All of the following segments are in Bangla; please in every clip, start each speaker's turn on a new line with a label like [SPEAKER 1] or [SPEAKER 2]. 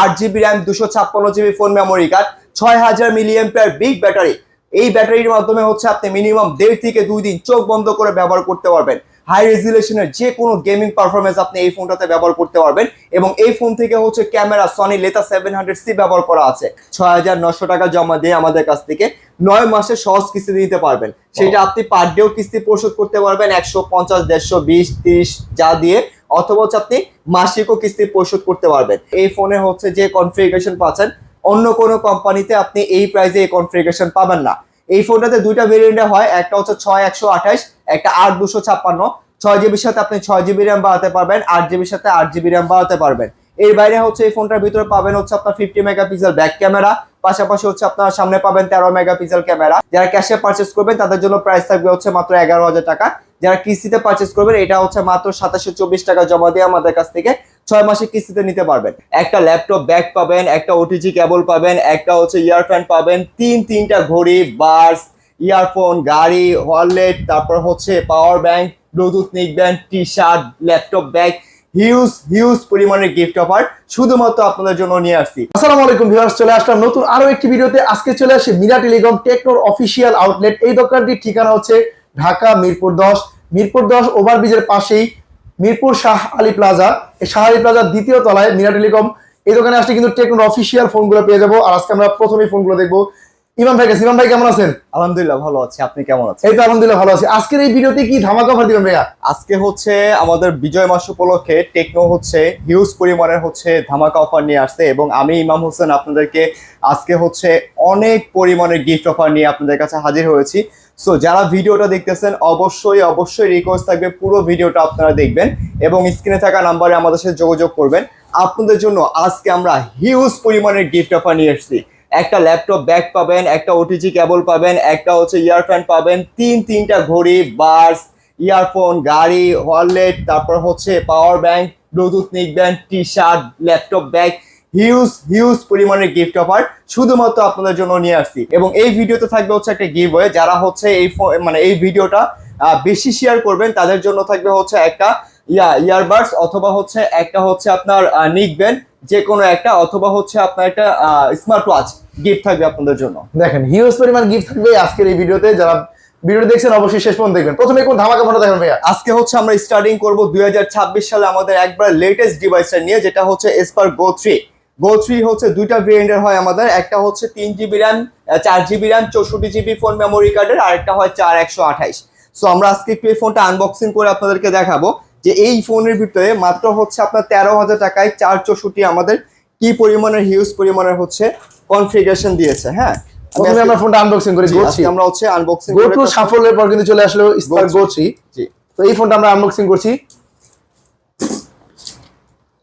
[SPEAKER 1] 8 GB RAM, 256 GB phone memory card, 6000 mAh big battery. এই ব্যাটারির মাধ্যমে হচ্ছে আপনি মিনিমাম 1.5 থেকে 2 দিন চোখ বন্ধ করে ব্যবহার করতে পারবেন। হাই রেজুলেশনের যে কোনো গেমিং পারফরমেন্স আপনি এই ফোনটাতে ব্যবহার করতে পারবেন। এবং এই ফোন থেকে হচ্ছে ক্যামেরা সনি লেতা 700C ব্যবহার করা আছে। 6900 টাকা জমা দিয়ে আমাদের কাছ থেকে 9 মাসে সহজ কিস্তি দিতে পারবেন। সেটা আপনি পার ডেও কিস্তি পরিশোধ করতে পারবেন 150, 150, 20, 30 যা দিয়ে, অথবা হচ্ছে আপনি মাসিকও কিস্তি পরিশোধ করতে পারবেন। এই ফোনে হচ্ছে যে কনফিগারেশন পাচ্ছেন অন্য কোনো কোম্পানিতে আপনি এই প্রাইসে এই কনফিগারেশন পাবেন না। এই ফোনটাতে দুইটা ভেরিয়েন্টে হয়, একটা হচ্ছে 6128, একটা 8256। 6 GB সাথে আপনি 6 GB র্যাম বাড়াতে পারবেন, 8 GB সাথে 8 GB র্যাম বাড়াতে পারবেন। এর বাইরে হচ্ছে এই ফোনটার ভিতরে পাবেন হচ্ছে আপনার 50 মেগাপিক্সেল ব্যাক ক্যামেরা, পাশাপাশি হচ্ছে আপনার সামনে পাবেন 13 মেগাপিক্সেল ক্যামেরা। যারা ক্যাশে পারচেস করবেন তাদের জন্য প্রাইস থাকবে হচ্ছে মাত্র 11000 টাকা। যারা কিস্তিতে পারচেস করবেন এটা হচ্ছে মাত্র 2724 টাকা জমা দিয়ে আমাদের কাছ থেকে 6 মাসে কিস্তিতে নিতে পারবেন। একটা ল্যাপটপ ব্যাগ পাবেন, একটা ওটিজি কেবল পাবেন, একটা হচ্ছে ইয়ারফ্যান পাবেন, তিনটা ঘড়ি, বার্স, ইয়ারফোন, গাড়ি, ওয়ালেট, তারপর হচ্ছে power bank, Bluetooth neckband, T shirt, laptop bag, huge পরিমাণের গিফট অফার শুধুমাত্র আপনাদের জন্য নিয়ে আসছি।
[SPEAKER 2] আসসালামু আলাইকুম ভিউয়ার্স, চলে আসলাম নতুন আরো একটি ভিডিওতে। আজকে চলে আসে মিরা টেলিকম টেকনোর অফিসিয়াল আউটলেট। এই দোকানটির ঠিকানা হচ্ছে ঢাকা মিরপুর 10 ওভারব্রিজের পাশেই মিরপুর শাহ আলী প্লাজা। এই শাহ আলী প্লাজার দ্বিতীয় তলায় মিরা টেলিকম। এই দোকানে আসলে কিন্তু টেকনোর অফিসিয়াল ফোনগুলো পেয়ে যাবো। আর আজকে আমরা প্রথমেই ফোনগুলো দেখবো ইমাম ভাই কাছে। ইমাম ভাই কেমন আছেন?
[SPEAKER 1] আলহামদুলিল্লাহ ভালো আছি, আপনি কেমন আছেন?
[SPEAKER 2] এই তো আলহামদুলিল্লাহ ভালো আছি। আজকের এই ভিডিওতে কি ধামাকা অফার দিবেন ভাইয়া?
[SPEAKER 1] আজকে হচ্ছে আমাদের বিজয় মাস উপলক্ষে টেকনো হচ্ছে হিউজ পরিমাণের হচ্ছে ধামাকা অফার নিয়ে আসছে, এবং আমি ইমাম হোসেন আপনাদেরকে আজকে হচ্ছে অনেক পরিমাণের গিফট অফার নিয়ে আপনাদের কাছে হাজির হয়েছি। সো যারা ভিডিওটা দেখতেছেন অবশ্যই রিকোয়েস্ট থাকবে পুরো ভিডিওটা আপনারা দেখবেন এবং স্ক্রিনে থাকা নাম্বারে আমাদের সাথে যোগাযোগ করবেন। আপনাদের জন্য আজকে আমরা হিউজ পরিমাণের গিফট অফার নিয়ে এসেছি। একটা ল্যাপটপ ব্যাগ পাবেন, একটা ওটিজি কেবল পাবেন, একটা হচ্ছে ইয়ারফ্যান পাবেন, তিনটা ঘড়ি, বার্স, ইয়ারফোন, গাড়ি, ওয়ালেট, তারপর হচ্ছে power bank, Bluetooth neckband, T shirt, laptop bag, huge পরিমাণের গিফট অফার শুধুমাত্র আপনাদের জন্য নিয়ে আসছি। এবং এই ভিডিওতে থাকবে হচ্ছে একটা গিভওয়ে। যারা হচ্ছে এই ভিডিওটা বেশি শেয়ার করবেন তাদের জন্য থাকবে হচ্ছে একটা ইয়ারবাডস, অথবা হচ্ছে একটা হচ্ছে আপনার নিকব্যান্ড, যে কোনো একটা, অথবা হচ্ছে আপনার একটা স্মার্ট ওয়াচ গিফট থাকবে আপনাদের জন্য।
[SPEAKER 2] দেখেন হিউজ পরিমাণ গিফট থাকবে আজকের এই ভিডিওতে। যারা ভিডিও দেখছেন অবশ্যই শেষ পর্যন্ত দেখবেন। প্রথমে কোন ধামাকা ফোনটা দেখবেন ভাইয়া?
[SPEAKER 1] আজকে হচ্ছে আমরা স্টার্টিং করব 2026 সালে আমাদের একবার লেটেস্ট ডিভাইসটা নিয়ে, যেটা হচ্ছে এসপার গো 3 হচ্ছে দুইটা ভেরিয়েন্টের হয় আমাদের। একটা হচ্ছে 3 GB RAM, 4 GB RAM, 64 GB phone memory কার্ডের, আর একটা হয় 4128। সো আমরা আজকে একটু এই ফোনটা আনবক্সিং করে আপনাদেরকে দেখাবো যে এই ফোনের ভিতরে মাত্র হচ্ছে আপনার 13,000 টাকায় 464 আমাদের কি পরিমাণের হিউজ পরিমাণের হচ্ছে কনফিগারেশন দিয়েছে। হ্যাঁ,
[SPEAKER 2] প্রথমে আমরা ফোনটা আনবক্সিং করি।
[SPEAKER 1] আমরা হচ্ছে আনবক্সিং
[SPEAKER 2] গো টু সাফল্যের পর কিন্তু চলে আসলো স্পার্ক গো 3।
[SPEAKER 1] জি,
[SPEAKER 2] তো এই ফোনটা আমরা আনবক্সিং করছি।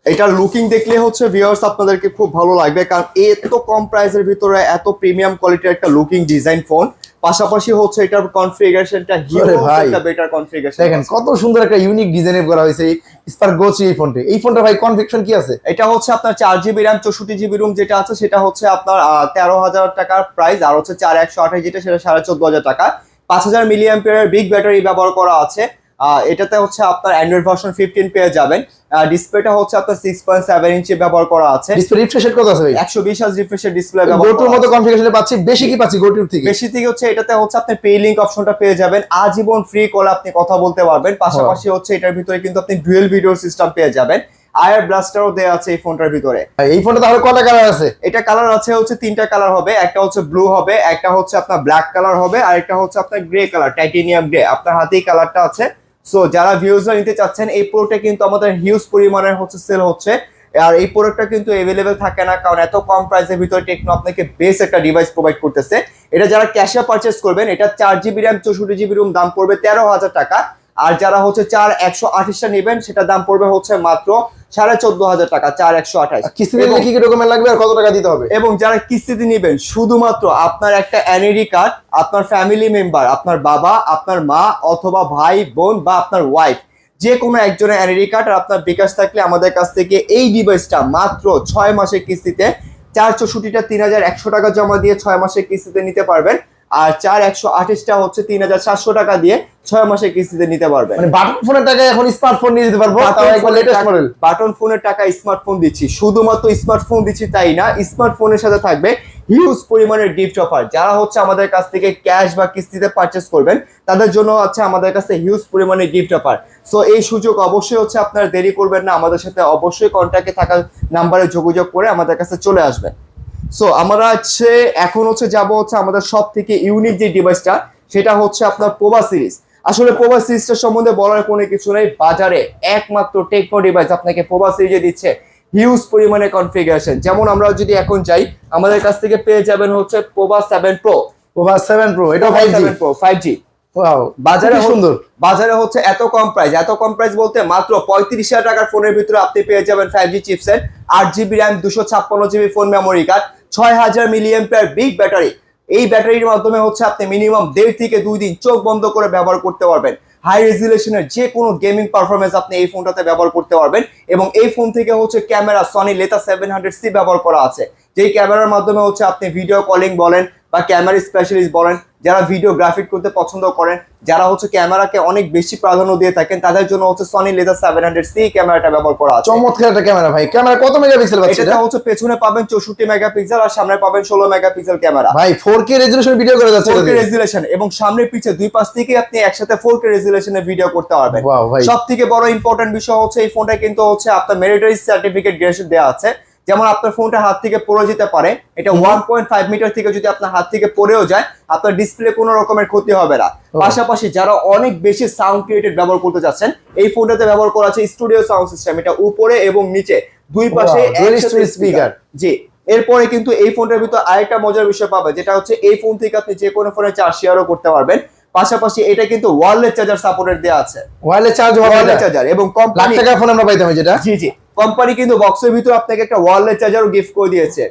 [SPEAKER 1] এটার লুকিং দেখলে হচ্ছে ভিউয়ার্স আপনাদেরকে খুব ভালো লাগবে, কারণ এত কম প্রাইসের ভিতরে এত প্রিমিয়াম কোয়ালিটির একটা লুকিং ডিজাইন ফোন, পাশাপাশি হচ্ছে এটার কনফিগারেশনটা হিউজ একটা বেটার কনফিগারেশন।
[SPEAKER 2] দেখেন কত সুন্দর একটা ইউনিক ডিজাইন করা হয়েছে স্পার্ক গো 3 এই ফোনটা ভাই কনফিগারেশন কি আছে?
[SPEAKER 1] এটা হচ্ছে আপনার 4 GB র্যাম, 64 GB রুম যেটা আছে সেটা হচ্ছে আপনার 13,000 টাকার প্রাইস, আর হচ্ছে 4128 যেটা সেটা 14,500 টাকা। 5000 mAh বিগ ব্যাটারি ব্যবহার করা আছে। এটাতে হচ্ছে আপনার অ্যান্ড্রয়েড ভার্সন 15 পেয়ে যাবেন। ডিসপ্লেটা হচ্ছে আপনার 6.7 ইঞ্চি ব্যবহার করা আছে।
[SPEAKER 2] ডিসপ্লে রিফ্রেশ রেট কত আছে ভাই?
[SPEAKER 1] 120 হার্জ রিফ্রেশের ডিসপ্লে ব্যবহার করা আছে।
[SPEAKER 2] গোটুর মতো কনফিগারেশনে পাচ্ছি। বেশি কি পাচ্ছি গোটুর থেকে?
[SPEAKER 1] বেশি থেকে হচ্ছে এটাতে হচ্ছে আপনি পে লিংক অপশনটা পেয়ে যাবেন, আজীবন ফ্রি কল আপনি কথা বলতে পারবেন। পাশাপাশি হচ্ছে এটার ভিতরে কিন্তু আপনি ডুয়েল ভিডিও সিস্টেম পেয়ে যাবেন। আয়ার ব্লাস্টারও দেয়া আছে এই ফোনটার ভিতরে।
[SPEAKER 2] এই ফোনটা তাহলে কয়টা কালার আছে?
[SPEAKER 1] এটা কালার আছে হচ্ছে 3টা কালার হবে। একটা হচ্ছে ব্লু হবে, একটা হচ্ছে আপনার ব্ল্যাক কালার হবে, আর একটা হচ্ছে আপনার গ্রে কালার, টাইটেনিয়াম গ্রে। আপনার হাতেই কালারটা আছে। সো যারা ভিউজরা নিতে চাচ্ছেন এই প্রোডাক্টটা কিন্তু আমাদের হিউজ পরিমাণের হচ্ছে সেল হচ্ছে। আর এই প্রোডাক্টটা কিন্তু अवेलेबल থাকে না, কারণ এত কম প্রাইসের ভিতরে টেকনো আপনাকে বেস্ট একটা ডিভাইস প্রোভাইড করতেছে। এটা যারা ক্যাশে পারচেজ করবেন, এটা 4 GB র্যাম, 64 GB রুম দাম পড়বে 13,000 টাকা। আর যারা হচ্ছে 4128টা নেবেন সেটা দাম পড়বে হচ্ছে মাত্র 14,500 টাকা, 4128।
[SPEAKER 2] কিস্তিতে নিলে কি কি ডকুমেন্ট লাগবে আর কত টাকা দিতে হবে?
[SPEAKER 1] এবং যারা কিস্তিতে নেবেন শুধুমাত্র আপনার একটা এনআইডি কার্ড, আপনার ফ্যামিলি মেম্বার, আপনার বাবা, আপনার মা, অথবা ভাই বোন বা আপনার ওয়াইফ, যে কোনো একজনের এনআইডি কার্ড আর আপনার বিকাশ থাকলে আমাদের কাছ থেকে এই ডিভাইসটা মাত্র 6 মাসের কিস্তিতে 464টা 3,100 টাকা জমা দিয়ে 6 মাসের কিস্তিতে নিতে পারবেন। আর 4128টা হচ্ছে 3,700 টাকা দিয়ে 6 মাসের কিস্তিতে নিতে পারবেন।
[SPEAKER 2] মানে বাটন ফোনের টাকায় এখন স্মার্টফোন নিয়ে যেতে পারবো, তাও একবার লেটেস্ট মডেল।
[SPEAKER 1] বাটন ফোনের টাকা স্মার্টফোন দিচ্ছি, শুধুমাত্র স্মার্টফোন দিচ্ছি তাই না, স্মার্টফোনের সাথে থাকবে হিউজ পরিমাণের গিফট অফার। যারা হচ্ছে আমাদের কাছ থেকে ক্যাশ বা কিস্তিতে পারচেস করবেন তাদের জন্য হচ্ছে আমাদের কাছে হিউজ পরিমাণের গিফট অফার। সো এই সুযোগ অবশ্যই হচ্ছে আপনারা দেরি করবেন না, আমাদের সাথে অবশ্যই কন্ট্যাক্টে থাকা নাম্বারে যোগাযোগ করে আমাদের কাছে চলে আসবেন। সো আমরা হচ্ছে এখন হচ্ছে যাব হচ্ছে আমাদের সব থেকে ইউনিক যে ডিভাইসটা, সেটা হচ্ছে আপনার পোভা সিরিজ। আসলে পোভা সিরিজটা সম্বন্ধে বলার কোনো কিছু নেই, বাজারে একমাত্র টেকনো ডিভাইস আপনাকে পোভা সিরিজে দিচ্ছে হিউজ পরিমাণে কনফিগারেশন। যেমন আমরা যদি এখন যাই, আমাদের কাছ থেকে পেয়ে যাবেন হচ্ছে পোভা 7 প্রো।
[SPEAKER 2] পোভা 7 প্রো, এটা 5G।
[SPEAKER 1] 7 pro 5G।
[SPEAKER 2] ওয়াও,
[SPEAKER 1] বাজারে
[SPEAKER 2] সুন্দর।
[SPEAKER 1] বাজারে হচ্ছে এত কম প্রাইস বলতে মাত্র 35,000 টাকার ফোনের ভিতরে আপনি পেয়ে যাবেন 5G chipset, 8GB RAM, 256GB phone memory card, 6000 milliampere big battery. এই ব্যাটারির মাধ্যমে হচ্ছে আপনি মিনিমাম 1.5 থেকে 2 দিন চোখ বন্ধ করে ব্যবহার করতে পারবেন। হাই রেজুলেশনের যে কোনো গেমিং পারফরমেন্স আপনি এই ফোনটাতে ব্যবহার করতে পারবেন। এবং এই ফোন থেকে হচ্ছে ক্যামেরা সনি লেতা 700C ব্যবহার করা আছে, যেই ক্যামেরার মাধ্যমে হচ্ছে আপনি ভিডিও কলিং বলেন বা ক্যামেরা স্পেশালিস্ট বলেন, যারা ভিডিও গ্রাফিক করতে পছন্দ করেন, যারা হচ্ছে ক্যামেরাকে অনেক বেশি প্রাধান্য দিয়ে থাকেন, তাদের জন্য হচ্ছে সনি লেতা 700C ক্যামেরাটা ব্যবহার করা আছে।
[SPEAKER 2] চমৎকার একটা ক্যামেরা ভাই। ক্যামেরা কত মেগাপিক্সেল পাচ্ছেন?
[SPEAKER 1] এটা হচ্ছে পেছনে পাবেন 64 মেগাপিক্সেল আর সামনে পাবেন 16 মেগাপিক্সেল ক্যামেরা।
[SPEAKER 2] ভাই 4K রেজোলিউশন ভিডিও করা যাচ্ছে।
[SPEAKER 1] 4K রেজুলেশন এবং সামনে পিছে দুই পাশ থেকে আপনি একসাথে 4K রেজুলেশনে ভিডিও করতে পারবেন।
[SPEAKER 2] ওয়াও ভাই।
[SPEAKER 1] সবথেকে বড় ইম্পর্টেন্ট বিষয় হচ্ছে এই ফোনটা কিন্তু হচ্ছে আপনার মেরিটরি সার্টিফিকেট গ্রেড দেওয়া আছে। যেমন আপনার ফোনটা হাত থেকে পড়ে যেতে পারে, এটা 1.5 মিটার থেকে যদি আপনার হাত থেকে পড়েও যায়, আপনার ডিসপ্লে কোনো রকমের ক্ষতি হবে না। পাশাপাশি যারা অনেক বেশি সাউন্ড ক্রিয়েটেড ব্যবহার করতে চাচ্ছেন, এই ফোনটাতে ব্যবহার করা আছে স্টুডিও সাউন্ড সিস্টেম। এটা উপরে এবং নিচে দুই পাশে একসাথে স্পিকার। জি, এরপরে কিন্তু এই ফোনটার ভিতর আরেকটা মজার বিষয় পাবে, যেটা হচ্ছে এই ফোন থেকে আপনি যে কোনো ফোনে চার্জ শেয়ারও করতে পারবেন। পাশাপাশি এটা কিন্তু ওয়্যারলেস চার্জার সাপোর্টেড দেওয়া আছে।
[SPEAKER 2] ওয়্যারলেস চার্জার এবং
[SPEAKER 1] কোম্পানি
[SPEAKER 2] টাকা ফোন আমরা পাইতাম যেটা।
[SPEAKER 1] জি জি, কোম্পানি কিন্তু বক্সের ভিতর আপনাকে একটা ওয়্যারলেস চার্জারও গিফট করে দিয়েছে,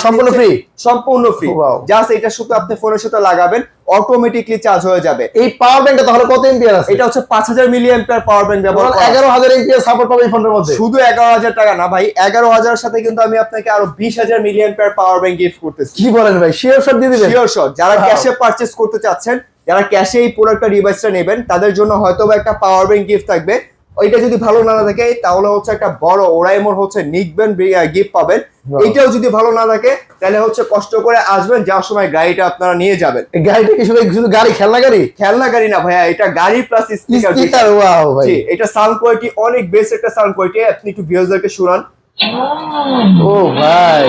[SPEAKER 2] সম্পূর্ণ ফ্রি।
[SPEAKER 1] সম্পূর্ণ ফ্রি। জাস্ট এটা শুধু আপনি ফোনের সাথে লাগাবেন, অটোমেটিকলি চার্জ হয়ে যাবে।
[SPEAKER 2] এই পাওয়ার ব্যাংকটা তাহলে কত এম্পিয়ার আছে?
[SPEAKER 1] এটা হচ্ছে 5000 মিলিঅ্যাম্পিয়ার পাওয়ার ব্যাংক ব্যবহার করা।
[SPEAKER 2] 11000 এম্পিয়ার সাপোর্ট পাবে এই ফোনের মধ্যে।
[SPEAKER 1] শুধু 11000 টাকা না ভাই, 11000 এর সাথে কিন্তু আমি আপনাকে আরো 20000 মিলিঅ্যাম্পিয়ার পাওয়ার ব্যাংক গিফট করতেছি।
[SPEAKER 2] কি বলেন ভাই, শিওর শট দিয়ে দিবেন?
[SPEAKER 1] Sure shot. যারা ক্যাশে পারচেজ করতে চাচ্ছেন, যারা ক্যাশে এই প্রোডাক্টটা ডিভাইসটা নেবেন, তাদের জন্য হয়তোবা একটা পাওয়ার ব্যাংক গিফট থাকবে। ওইটা যদি ভালো না থাকে তাহলে হচ্ছে একটা বড় ওরাইমোর হচ্ছে নিকবেন গিফট পাবেন। এটাও যদি ভালো না থাকে তাহলে হচ্ছে কষ্ট করে আসবেন, যাওয়ার সময় গাড়িটা আপনারা নিয়ে যাবেন।
[SPEAKER 2] গাড়িটা কি শুধু গাড়ি, খেলনা গাড়ি?
[SPEAKER 1] খেলনা গাড়ি না ভাইয়া, এটা গাড়ি প্লাস স্পিকার।
[SPEAKER 2] ওয়াও ভাই,
[SPEAKER 1] এটা সাউন্ড কোয়ালিটি অনেক বেস্ট একটা সাউন্ড কোয়ালিটি। আপনি একটু ভিউয়ারদেরকে শোনান।
[SPEAKER 2] ও ভাই,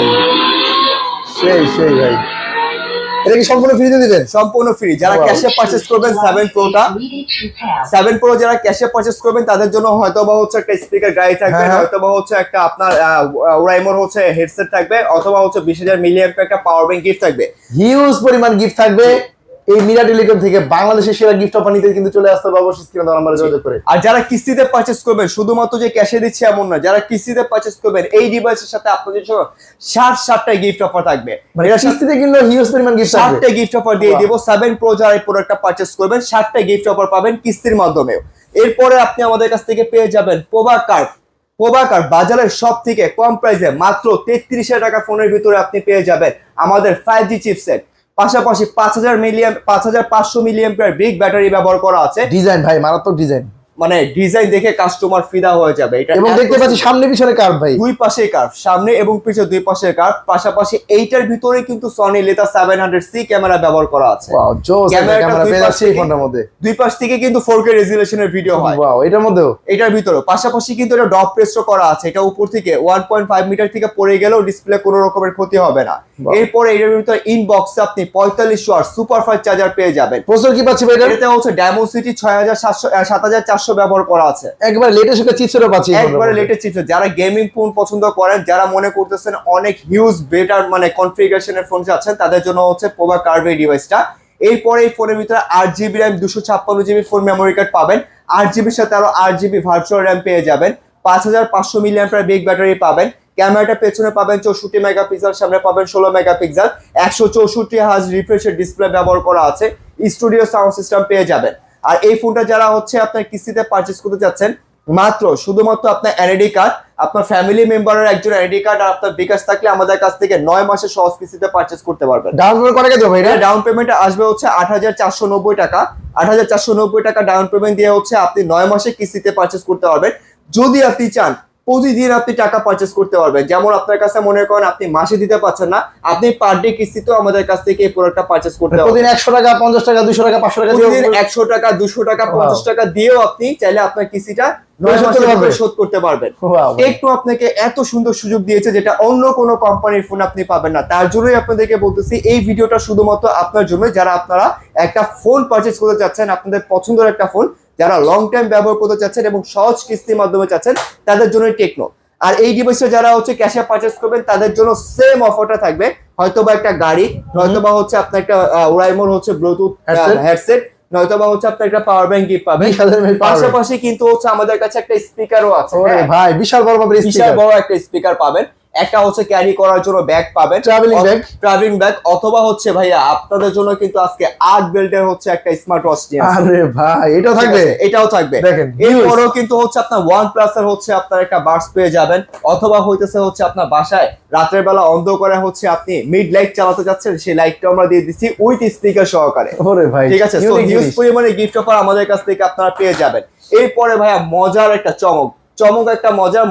[SPEAKER 2] সেই ভাই। এটা কি সম্পূর্ণ ফ্রি দিয়ে দিবেন?
[SPEAKER 1] সম্পূর্ণ ফ্রি। যারা ক্যাশে পারচেজ করবেন 7 প্রোটা, 7 প্রো যারা ক্যাশে পারচেজ করবেন তাদের জন্য হয়তোবা হচ্ছে একটা স্পিকার গাড়ি থাকবে, হয়তোবা হচ্ছে একটা আপনার ওরাইমোর হচ্ছে হেডসেট থাকবে, অথবা হচ্ছে 20000 মিলিঅ্যাম্পিয়ার একটা পাওয়ার ব্যাংক গিফট থাকবে।
[SPEAKER 2] হিউজ পরিমাণ গিফট থাকবে। এই মিরা টেলিকম থেকে বাংলাদেশের সেরা গিফট অফার নিতে কিন্তু চলে আসতে হবে অবশ্যই স্ক্রিনে দেওয়া নাম্বারে যোগাযোগ করে।
[SPEAKER 1] আর যারা কিস্তিতে পারচেজ করবেন, শুধুমাত্র যে ক্যাশে দিচ্ছে এমন না, যারা কিস্তিতে পারচেজ করবেন এই ডিভাইসের সাথে আপনাদের জন্য 7টা গিফট অফার থাকবে।
[SPEAKER 2] এটা কিস্তিতে কিনলে হিউজ পরিমাণ গিফট থাকবে।
[SPEAKER 1] 7টা গিফট অফার দিয়ে দিব। 7 প্রো যারা এই প্রোডাক্টটা পারচেজ করবেন 7টা গিফট অফার পাবেন কিস্তির মাধ্যমে। এরপরে আপনি আমাদের কাছ থেকে পেয়ে যাবেন পোভা কার্ড। পোভা কার্ড বাজারের সব থেকে কম প্রাইসে মাত্র 33,000 টাকা ফোনের ভিতরে আপনি পেয়ে যাবেন আমাদের 5G চিপসেট। পাশাপাশি 5500 মিলিঅ্যাম্পিয়ার বিগ ব্যাটারি ব্যবহার করা আছে।
[SPEAKER 2] ডিজাইন ভাই মারাত্মক ডিজাইন,
[SPEAKER 1] মানে ডিজাইন দেখে কাস্টমার ফিদা হয়ে যাবে। এটা
[SPEAKER 2] এবং দেখতে পাচ্ছি সামনে পিছনে কার্ভ ভাই,
[SPEAKER 1] দুই পাশে কার্ভ, সামনে এবং পিছনে দুই পাশে কার্ভ। পাশাপাশি এইটার ভিতরে কিন্তু সনি লেতা 700C ক্যামেরা ব্যবহার করা আছে।
[SPEAKER 2] ওয়াও, জোস ক্যামেরা পেয়ে যাচ্ছে এই ফোনটার মধ্যে।
[SPEAKER 1] দুই পাশ থেকে কিন্তু 4K রেজুলেশনের ভিডিও হয়।
[SPEAKER 2] ওয়াও, এটার মধ্যেও,
[SPEAKER 1] এটার ভিতরে পাশাপাশি কিন্তু এটা ডপ প্রেসও করা আছে। এটা উপর থেকে 1.5 মিটার থেকে পড়ে গেলেও ডিসপ্লে কোনো রকমের ক্ষতি হবে না। এরপরে এটার ভিতরে ইনবক্সে আপনি 45 ওয়াট সুপার ফাস্ট চার্জার পেয়ে যাবেন।
[SPEAKER 2] প্রসেসর কি পাচ্ছি ভাই?
[SPEAKER 1] এটাতে হচ্ছে ডায়মন্ডসিটি 7400 ব্যবহার করা আছে।
[SPEAKER 2] একবার লেটেস্ট একটা চিপসেটও পাচ্ছি।
[SPEAKER 1] একবারে লেটেস্ট চিপসেট। যারা গেমিং ফোন পছন্দ করেন, যারা মনে করতেছেন অনেক হিউজ বেটার মানে কনফিগারেশনের ফোন চাচ্ছেন, তাদের জন্য হচ্ছে পোভা কার্ভ এই ডিভাইসটা। এরপরে এই ফোনের ভিতরে 8GB RAM, 256GB phone memory card পাবেন। 8GBর সাথে আরো 8GB ভার্চুয়াল র্যাম পেয়ে যাবেন। 5500 মিলিঅ্যাম্পিয়ার বিগ ব্যাটারি পাবেন। ক্যামেরাটা পেছনে পাবেন 64 মেগাপিক্সেল, সামনে পাবেন 16 মেগাপিক্সেল। 164 হার্জ রিফ্রেশের ডিসপ্লে ব্যবহার করা আছে। স্টুডিও সাউন্ড সিস্টেম পেয়ে যাবেন। আর এই ফোনটা যারা হচ্ছে আপনার কিস্তিতে পারচেজ করতে যাচ্ছেন মাত্র শুধুমাত্র আপনার এনআইডি কার্ড, আপনার ফ্যামিলি মেম্বারের একজন এনআইডি কার্ড আর আপনার বিকাশ থাকলে আমাদের কাছ থেকে 9 মাসে সহজ কিস্তিতে পারচেজ করতে পারবেন।
[SPEAKER 2] ডাউন পেমেন্ট কত দেবো ভাই?
[SPEAKER 1] এটা ডাউন পেমেন্ট আসবে হচ্ছে 8,490 টাকা। 8,490 টাকা ডাউন পেমেন্ট দিয়ে হচ্ছে আপনি 9 মাসে কিস্তিতে পারচেজ করতে পারবেন। যদি আপনি চান প্রতিদিন আপনি টাকা পারচেজ করতে পারবেন, যেমন আপনার কাছে মনে করেন আপনি মাসে দিতে পারছেন না, আপনি পার ডে কিস্তিতেও আমাদের কাছ থেকে এই প্রোডাক্টটা পারচেজ করতে পারবেন।
[SPEAKER 2] প্রতিদিন 100 টাকা 50 টাকা 200 টাকা 500 টাকা দিয়ে
[SPEAKER 1] প্রতিদিন 100 টাকা 200 টাকা 50 টাকা দিয়েও আপনি চাইলে আপনার কিস্তিটা 9 মাসের ভিতরে শোধ করতে পারবেন। একটু আপনাকে এত সুন্দর সুযোগ দিয়েছে যেটা অন্য কোনো কোম্পানির ফোন আপনি পাবেন না। তার জন্যই আপনাদেরকে বলতেছি এই ভিডিওটা শুধুমাত্র আপনার জন্য, যারা আপনারা একটা ফোন পারচেজ করতে চাচ্ছেন, আপনাদের পছন্দের একটা ফোন, যারা লং টাইম ব্যবহার করতে চাচ্ছেন এবং সহজ কিস্তির মাধ্যমে চাচ্ছেন, তাদের জন্য টেকনো। আর এই ডিভাইসটা যারা হচ্ছে ক্যাশে পারচেজ করবেন তাদের জন্য সেম অফারটা থাকবে, হয়তোবা একটা গাড়ি, নয়তোবা হচ্ছে আপনার একটা ওরাইমোর হচ্ছে ব্লুটুথ হেডসেট, নয়তোবা হচ্ছে আপনার একটা পাওয়ার ব্যাংক গিফট পাবেন। পাশাপাশি কিন্তু হচ্ছে আমাদের কাছে একটা স্পিকারও আছে।
[SPEAKER 2] ভাই বিশাল বড়
[SPEAKER 1] একটা স্পিকার পাবেন। একটা হচ্ছে ক্যারি করার জন্য ব্যাগ পাবেন, ট্রাভেলিং ব্যাগ, অথবা হচ্ছে ভাইয়া আপনাদের জন্য কিন্তু আজকে 8 বেল্টের হচ্ছে একটা স্মার্ট ওয়াচ নিয়ে আসছে।
[SPEAKER 2] আরে ভাই এটাও থাকবে?
[SPEAKER 1] এটাও থাকবে। এরপরও কিন্তু হচ্ছে আপনার OnePlus এর হচ্ছে আপনার একটা বাডস পেয়ে যাবেন, অথবা হইতেছে হচ্ছে আপনার বাসায় রাতের বেলা অন্ধকারে হচ্ছে আপনি মিড লাইট চালাতে যাচ্ছেন, সেই লাইটটা আমরা দিয়ে দিচ্ছি উইথ স্পিকার সহকারে।
[SPEAKER 2] ওরে ভাই
[SPEAKER 1] ঠিক আছে, সো হিউজ পরিমাণে গিফট অফার আমাদের কাছ থেকে আপনারা পেয়ে যাবেন। এরপরে ভাইয়া মজার একটা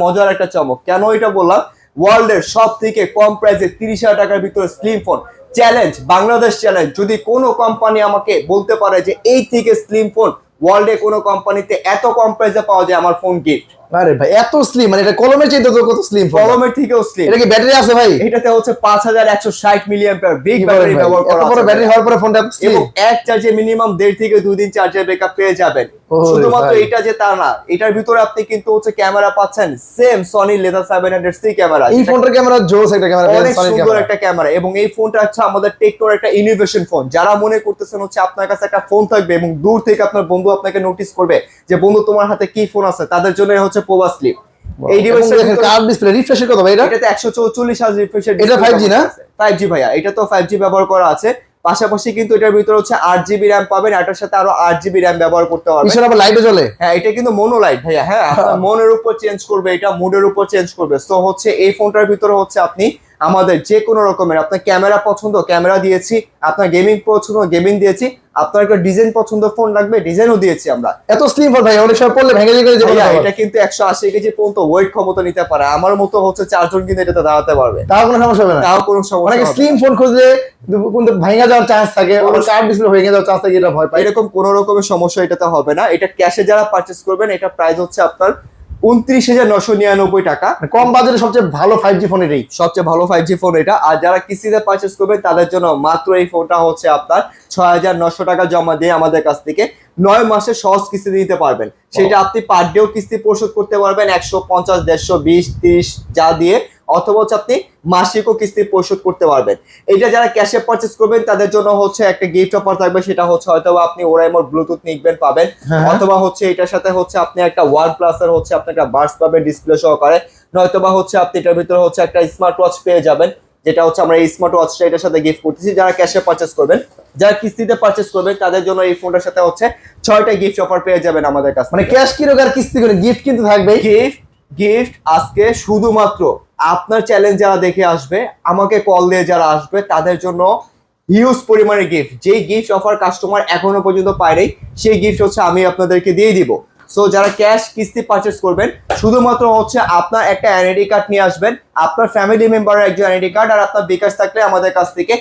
[SPEAKER 1] মজার একটা চমক। কেন এটা বললাম? ওয়ার্ল্ডের সব থেকে কম প্রাইসে 30,000 টাকার ভিতরে slim phone challenge, Bangladesh challenge. যদি কোনো কোম্পানি আমাকে বলতে পারে যে এই থেকে স্লিম ফোন ওয়ার্ল্ডে কোনো কোম্পানিতে এত কম প্রাইসে পাওয়া যায়, আমার ফোন গিফট।
[SPEAKER 2] আরে ভাই এত স্লিম, মানে এটা কলমের চাইতে তো কত স্লিম?
[SPEAKER 1] কলমের থেকেও স্লিম।
[SPEAKER 2] এটা কি ব্যাটারি আছে ভাই?
[SPEAKER 1] এটাতে হচ্ছে 5160 মিলিঅ্যাম্পিয়ার বিগ ব্যাটারি ব্যবহার করা আছে।
[SPEAKER 2] এত বড় ব্যাটারি হওয়ার পরে ফোনটা স্লিম,
[SPEAKER 1] এবং এক চার্জে মিনিমাম 1.5 থেকে 2 দিন চার্জার ব্যাকআপ পেয়ে যাবেন। শুধুমাত্র এটা যে তা না, এটার ভিতরে আপনি কিন্তু হচ্ছে ক্যামেরা পাচ্ছেন same Sony laser 700C camera.
[SPEAKER 2] এই ফোনটার ক্যামেরা জোস একটা ক্যামেরা,
[SPEAKER 1] অনেক সুন্দর একটা ক্যামেরা। এবং এই ফোনটা হচ্ছে আমাদের টেকনোর একটা ইনোভেশন ফোন। যারা মনে করতেছেন হচ্ছে আপনার কাছে একটা ফোন থাকবে এবং দূর থেকে আপনার বন্ধু আপনাকে নোটিস করবে যে বন্ধু তোমার হাতে কি ফোন আছে, তাদের জন্য হচ্ছে পোভা স্লিপ। এই ডিভাইসের
[SPEAKER 2] কার্ভ ডিসপ্লে, রিফ্রেশের কত ভাই এটা?
[SPEAKER 1] এটাতে 144 হার্জ রিফ্রেশের।
[SPEAKER 2] এটা 5G না?
[SPEAKER 1] 5G ভাইয়া, এটা তো 5G ব্যবহার করা আছে। পাশাপাশি কিন্তু এটার ভিতরে হচ্ছে 8GB RAM পাবেন, এটার সাথে আরো 8GB RAM ব্যবহার করতে পারবেন।
[SPEAKER 2] পিছনে আবার লাইটও জ্বলে।
[SPEAKER 1] হ্যাঁ, এটা কিন্তু মোনো লাইট ভাইয়া। হ্যাঁ, আপনার মনের উপর চেঞ্জ করবে, এটা মুডের উপর চেঞ্জ করবে। সো হচ্ছে এই ফোনটার ভিতরে হচ্ছে আপনি আমাদের যে কোনো রকমের, আপনার ক্যামেরা পছন্দ ক্যামেরা দিয়েছি, আপনার গেমিং পছন্দ গেমিং দিয়েছি, আপনার একটা ডিজাইন পছন্দ ফোন লাগবে ডিজাইনও দিয়েছি আমরা।
[SPEAKER 2] এত স্লিম ফোন ভাই, অনেক সময় পড়লে ভেঙে যাবে।
[SPEAKER 1] এটা কিন্তু 180 কেজি পর্যন্ত ওয়েট ক্ষমতা নিতে পারে। আমার মতো হচ্ছে 4 জন কিন্তু এটাতে দাঁড়াতে পারবে,
[SPEAKER 2] তাও কোনো সমস্যা হবে না। অনেক স্লিম ফোন খুঁজলে কিন্তু ভেঙে যাওয়ার চান্স থাকে, কার্ভ ডিসপ্লে ভেঙে যাওয়ার চান্স থাকে, এটা ভয় পায়।
[SPEAKER 1] এরকম কোনো রকমের সমস্যা এটাতে হবে না। এটা ক্যাশে যারা পারচেজ করবেন, এটা প্রাইস হচ্ছে আপনার 29,999 টাকা।
[SPEAKER 2] কম বাজেটে সবচেয়ে ভালো 5G ফোন এটাই,
[SPEAKER 1] সবচেয়ে ভালো 5G ফোন এটা। আর যারা কিস্তিতে পারচেজ করবেন তাদের জন্য মাত্র এই ফোনটা হচ্ছে আপনার 6,900 টাকা জমা দিয়ে আমাদের কাছ থেকে 9 মাসে সহজ কিস্তি দিতে পারবেন। সেটা আপনি পার ডেও কিস্তি পরিশোধ করতে পারবেন 150, 150, 20, 30 যা দিয়ে, অথবা হচ্ছে আপনি মাসিকও কিস্তি পরিশোধ করতে পারবেন। এটা যারা ক্যাশে পারচেজ করবেন তাদের জন্য হচ্ছে একটা গিফট অফার থাকবে, সেটা হচ্ছে হয়তো আপনি ওরাইমোর ব্লুটুথ নিকবেন পাবেন, অথবা হচ্ছে এটার সাথে হচ্ছে আপনি একটা OnePlus এর হচ্ছে আপনি একটা বাডস পাবেন ডিসপ্লে সহকারে, নয়তোবা হচ্ছে আপনি এটার ভিতরে হচ্ছে একটা স্মার্ট ওয়াচ পেয়ে যাবেন, যেটা হচ্ছে আমরা এই স্মার্ট ওয়াচটা এটার সাথে গিফট করতেছি যারা ক্যাশে পারচেজ করবেন। যারা কিস্তিতে পারচেজ করবেন তাদের জন্য এই ফোনটার সাথে হচ্ছে 6টা গিফট অফার পেয়ে যাবেন আমাদের কাছে।
[SPEAKER 2] মানে ক্যাশ কিরক আর কিস্তি করে গিফট কিন্তু থাকবে।
[SPEAKER 1] গিফট আজকে শুধুমাত্র আপনার চ্যালেঞ্জ যারা দেখে আসবে, আমাকে কল দিয়ে যারা আসবে, তাদের জন্য হিউজ পরিমাণে গিফট। যেই গিফট অফার কাস্টমার এখনো পর্যন্ত পায়নি, সেই গিফট হচ্ছে আমি আপনাদেরকে দিয়ে দিব। সো যারা ক্যাশ কিস্তি পারচেজ করবেন, শুধুমাত্র হচ্ছে আপনার একটা এনআইডি কার্ড নিয়ে আসবেন, আপনার ফ্যামিলি মেম্বারের একজন এনআইডি কার্ড, আর আপনার বিকাশ থাকলে আমাদের কাছ থেকে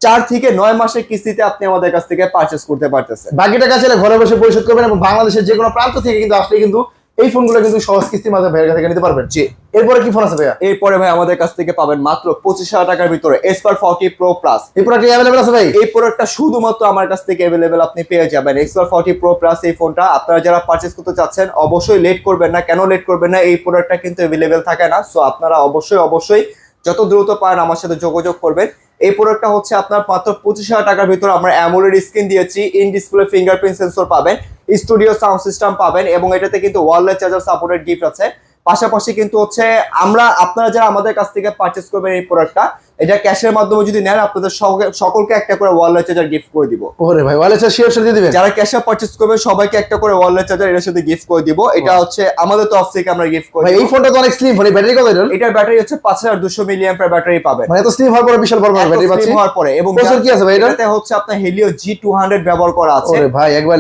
[SPEAKER 1] 4 থেকে 9 মাসের কিস্তিতে আপনি আমাদের কাছ থেকে পারচেজ করতে পারতেছেন।
[SPEAKER 2] বাকি টাকা চাইলে ঘরে বসে পরিশোধ করবেন এবং বাংলাদেশের যে কোনো প্রান্ত থেকে কিন্তু আসলে কিন্তু এই ফোনগুলো কিন্তু সহজ কিস্তির মাধ্যমে ভাইয়ের কাছ থেকে নিতে পারবেন।
[SPEAKER 1] জি।
[SPEAKER 2] এরপরে কি ফোন আছে ভাইয়া?
[SPEAKER 1] এরপরে ভাই আমাদের কাছ থেকে পাবেন মাত্র 25,000 টাকার ভিতরে Acer 40 Pro Plus।
[SPEAKER 2] এই প্রোডাক্ট अवेलेबल আছে ভাই?
[SPEAKER 1] এই প্রোডাক্টটা শুধুমাত্র আমার কাছ থেকে अवेलेबल আপনি পেয়ে যাবেন। Acer 40 Pro Plus এই ফোনটা আপনারা যারা পারচেজ করতে চাচ্ছেন অবশ্যই লেট করবেন না। কেন লেট করবেন না? এই প্রোডাক্টটা কিন্তু अवेलेबल থাকে না। সো আপনারা অবশ্যই যত দ্রুত পারেন আমার সাথে যোগাযোগ করবেন। এই প্রোডাক্টটা হচ্ছে আপনার মাত্র 25,000 টাকার ভিতরে আমরা অ্যামোলেড স্ক্রিন দিয়েছি, ইন ডিসপ্লে ফিঙ্গারপ্রিন্ট সেন্সর পাবেন, স্টুডিও সাউন্ড সিস্টেম পাবেন, এবং এটাতে কিন্তু ওয়্যারলেস চার্জার সাপোর্টেড গিফট আছে। পাশাপাশি কিন্তু হচ্ছে আপনারা যারা আমাদের কাছ থেকে পারচেজ করবেন এই প্রোডাক্টটা, এটা ক্যাশের মাধ্যমে যদি নেন আপনাদের সকলকে একটা করে ওয়ালেট চার্জার গিফট করে দিব।
[SPEAKER 2] ওরে ভাই ওয়ালেট চার্জার শিওর দিয়ে দিবেন?
[SPEAKER 1] যারা ক্যাশে পারচেজ করবে সবাইকে একটা করে ওয়ালেট চার্জার এর সাথে গিফট করে দিব। এটা হচ্ছে আমাদের তরফ থেকে আমরা গিফট করে
[SPEAKER 2] ভাই
[SPEAKER 1] দিব।
[SPEAKER 2] এই ফোনটা তো অনেক স্লিম ফোন, ব্যাটারি কত এটার?
[SPEAKER 1] এটার ব্যাটারি হচ্ছে 5200 মিলিঅ্যাম্পিয়ার ব্যাটারি পাবেন।
[SPEAKER 2] মানে এত স্লিম হওয়ার পরে বিশাল বড় ব্যাটারি পাচ্ছি।
[SPEAKER 1] হওয়ার পরে এবং
[SPEAKER 2] প্রসেসর কি আছে ভাই এটার?
[SPEAKER 1] এটাতে হচ্ছে আপনার হেলিও G200 ব্যবহার করা আছে।
[SPEAKER 2] ওরে ভাই একবার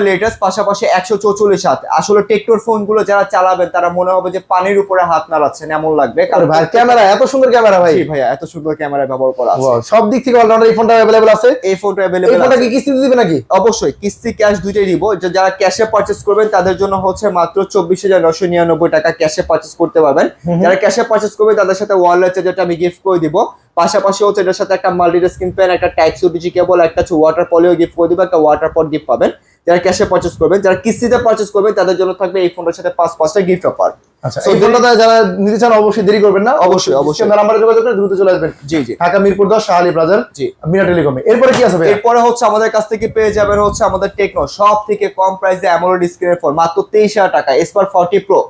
[SPEAKER 2] লেটেস্ট,
[SPEAKER 1] পাশাপাশি 144 হাত। আসলে টেকনোর ফোনগুলো যারা চালাবেন তারা মনে হবে যে পানির উপরে হাত নাড়াচ্ছেন এমন লাগবে।
[SPEAKER 2] আরে ভাই ক্যামেরা এত সুন্দর ক্যামেরা ভাই।
[SPEAKER 1] জি ভাইয়া এত সুন্দর ক্যামেরা ব্যবহার করা আছে।
[SPEAKER 2] সব দিক থেকে অলরাউন্ডার এই ফোনটা अवेलेबल আছে।
[SPEAKER 1] এই ফোনটা अवेलेबल
[SPEAKER 2] এই
[SPEAKER 1] আছে।
[SPEAKER 2] ফোনটা কি কিস্তিতে দিবেন নাকি?
[SPEAKER 1] অবশ্যই কিস্তি ক্যাশ দুইটাই দিব। যারা ক্যাশে পারচেজ করবেন তাদের জন্য হচ্ছে মাত্র 24999 টাকা ক্যাশে পারচেজ করতে পারবেন। যারা ক্যাশে পারচেজ করবে তাদের সাথে ওয়ালেট চার্জারটা আমি গিফট করে দিব। পাশাপাশি হচ্ছে এটার সাথে একটা মাল্টিটাস্কিং পেন, একটা টাইপ সি বিজি কেবল, একটা হচ্ছে ওয়াটার পলিও গিফট করে দিব, একটা ওয়াটার পট গিফট পাবেন যারা ক্যাশে পারচেজ করবেন। যারা কিস্তিতে পারচেজ করবেন তাদের জন্য থাকবে এই ফোনটার সাথে 5টা গিফট অফার।
[SPEAKER 2] আচ্ছা এই ফোনটা যারা নিতে চান অবশ্যই দেরি করবেন না,
[SPEAKER 1] অবশ্যই
[SPEAKER 2] নাম্বারে যোগাযোগ করে দ্রুত চলে আসবেন।
[SPEAKER 1] জি জি,
[SPEAKER 2] ঢাকা মিরপুর 10 শাহ আলী প্লাজার
[SPEAKER 1] জি
[SPEAKER 2] মিনা টেলিকমে। এরপরে কি আছে ভাই?
[SPEAKER 1] এরপরে হচ্ছে আমাদের কাছ থেকে পেয়ে যাবেন হচ্ছে আমাদের টেকনো সব থেকে কম প্রাইসে অ্যামোলেড স্ক্রিনের ফোন মাত্র 23000 টাকা এসপার 40 প্রো।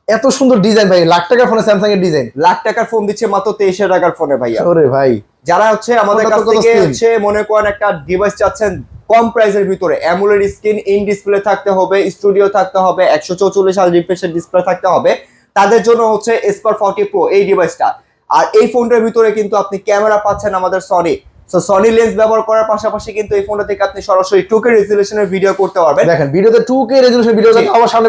[SPEAKER 2] এত সুন্দর ডিজাইন ভাই, লাখ টাকার ফোনে স্যামসাং এর ডিজাইন,
[SPEAKER 1] লাখ টাকার ফোন দিচ্ছে মাত্র 23000 টাকার ফোনে ভাইয়া।
[SPEAKER 2] ওরে ভাই
[SPEAKER 1] যারা হচ্ছে আমাদের কাছ থেকে হচ্ছে মনে করেন একটা ডিভাইস চাচ্ছেন কম প্রাইসের ভিতরে, অ্যামোলেড স্ক্রিন, ইন ডিসপ্লে থাকতে হবে, স্টুডিও থাকতে হবে, 144 হার্জ রিফ্রেশ ডিসপ্লে থাকতে হবে, তাদের জন্য হচ্ছে এসপার 40 প্রো এই ডিভাইসটা। আর এই ফোনটার ভিতরে কিন্তু আপনি ক্যামেরা পাচ্ছেন আমাদের সনি লেন্স ব্যবহার করার পাশাপাশি কিন্তু এই ফোনটা থেকে আপনি সরাসরি 2K রেজোলিউশনের ভিডিও করতে পারবেন।
[SPEAKER 2] দেখেন ভিডিওতে 2K রেজোলিউশন ভিডিও দেখতে আবার সামনে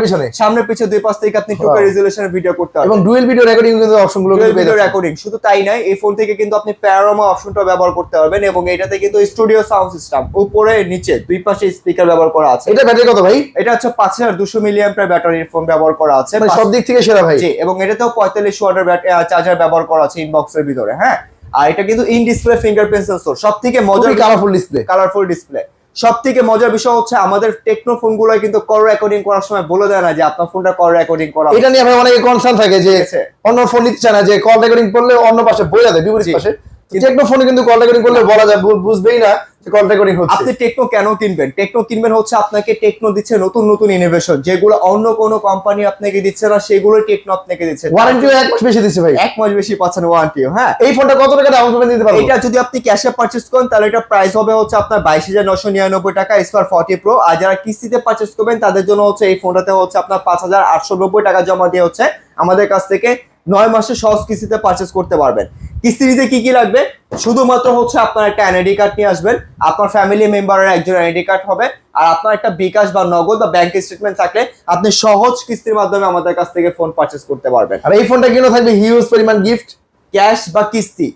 [SPEAKER 2] পিছনে
[SPEAKER 1] দুই পাশ থেকে আপনি 2K রেজোলিউশনের ভিডিও করতে পারবেন
[SPEAKER 2] এবং ডুয়াল ভিডিও রেকর্ডিং কিন্তু অপশনগুলো
[SPEAKER 1] পেয়ে যাবেন। রেকর্ডিং শুধু তাই নয়, এই ফোন থেকে কিন্তু আপনি প্যানোরামা অপশনটা ব্যবহার করতে পারবেন এবং এটাতে কিন্তু স্টুডিও সাউন্ড সিস্টেম উপরে নিচে দুই পাশে স্পিকার ব্যবহার করা আছে।
[SPEAKER 2] এটা ব্যাটারি কত ভাই?
[SPEAKER 1] এটা হচ্ছে 5200 মিলিঅ্যাম্পিয়ার ব্যাটারির ফোন ব্যবহার করা আছে,
[SPEAKER 2] মানে সব দিক থেকে সেরা ভাই।
[SPEAKER 1] জি, এবং এটাতেও 45 ওয়াটের চার্জার ব্যবহার করা আছে ইনবক্সের ভিতরে। হ্যাঁ, আর এটা কিন্তু ইন ডিসপ্লে ফিঙ্গারপ্রিন্ট সেন্সর। সবথেকে মজার কালারফুল ডিসপ্লে। সবথেকে মজার বিষয় হচ্ছে আমাদের টেকনো ফোনগুলো কিন্তু কল রেকর্ডিং করার সময় বলে দেয় না যে আপনার ফোনটা কল রেকর্ডিং করা।
[SPEAKER 2] এটা নিয়ে ভাই অনেকে কনসার্ন থাকে যে অন্য ফোন নিতে চায় না, যে কল রেকর্ডিং করলে অন্য পাশে বলে দেয় বিপরীত পাশে। টেকনো ফোনে কিন্তু কল রেকর্ডিং করলে বলা যায়, বুঝবেই না যে কল রেকর্ডিং হচ্ছে।
[SPEAKER 1] আপনি টেকনো কেন কিনবেন? টেকনো কিনবেন হচ্ছে আপনাকে টেকনো দিচ্ছে নতুন নতুন ইনোভেশন যেগুলো অন্য কোনো কোম্পানি আপনাকে দিচ্ছে না, সেগুলো টেকনো আপনাকে দিচ্ছে।
[SPEAKER 2] ওয়ারেন্টিও 1 মাস বেশি দিচ্ছে ভাই,
[SPEAKER 1] 1 মাস বেশি পাচ্ছেন ওয়ারেন্টিও। হ্যাঁ,
[SPEAKER 2] এই ফোনটা কত টাকা ডাউন পেমেন্ট দিতে পারবো?
[SPEAKER 1] এটা যদি আপনি ক্যাশে পারচেজ করেন তাহলে এটা প্রাইস হবে হচ্ছে আপনার 22999 টাকা এসপার 40 প্রো। আর যারা কিস্তিতে পারচেজ করবেন তাদের জন্য হচ্ছে এই ফোনটাতে হচ্ছে আপনার 5890 টাকা জমা দিয়ে হচ্ছে আমাদের কাছ থেকে 9 মাসে সহজ কিস্তিতে পারচেজ করতে পারবেন। কিস্তি নিতে কি কি লাগবে? শুধুমাত্র হচ্ছে আপনার একটা এনআইডি কার্ড নিয়ে আসবেন, আপনার ফ্যামিলি মেম্বারের একজন এনআইডি কার্ড হবে, আর আপনার একটা বিকাশ বা নগদ বা ব্যাংক স্টেটমেন্ট থাকলে আপনি সহজ কিস্তির মাধ্যমে আমাদের কাছ থেকে ফোন পারচেজ করতে পারবেন।
[SPEAKER 2] আর এই ফোনটা কিনো থাকবে হিউজ পরিমাণ গিফট।
[SPEAKER 1] ক্যাশ বা কিস্তি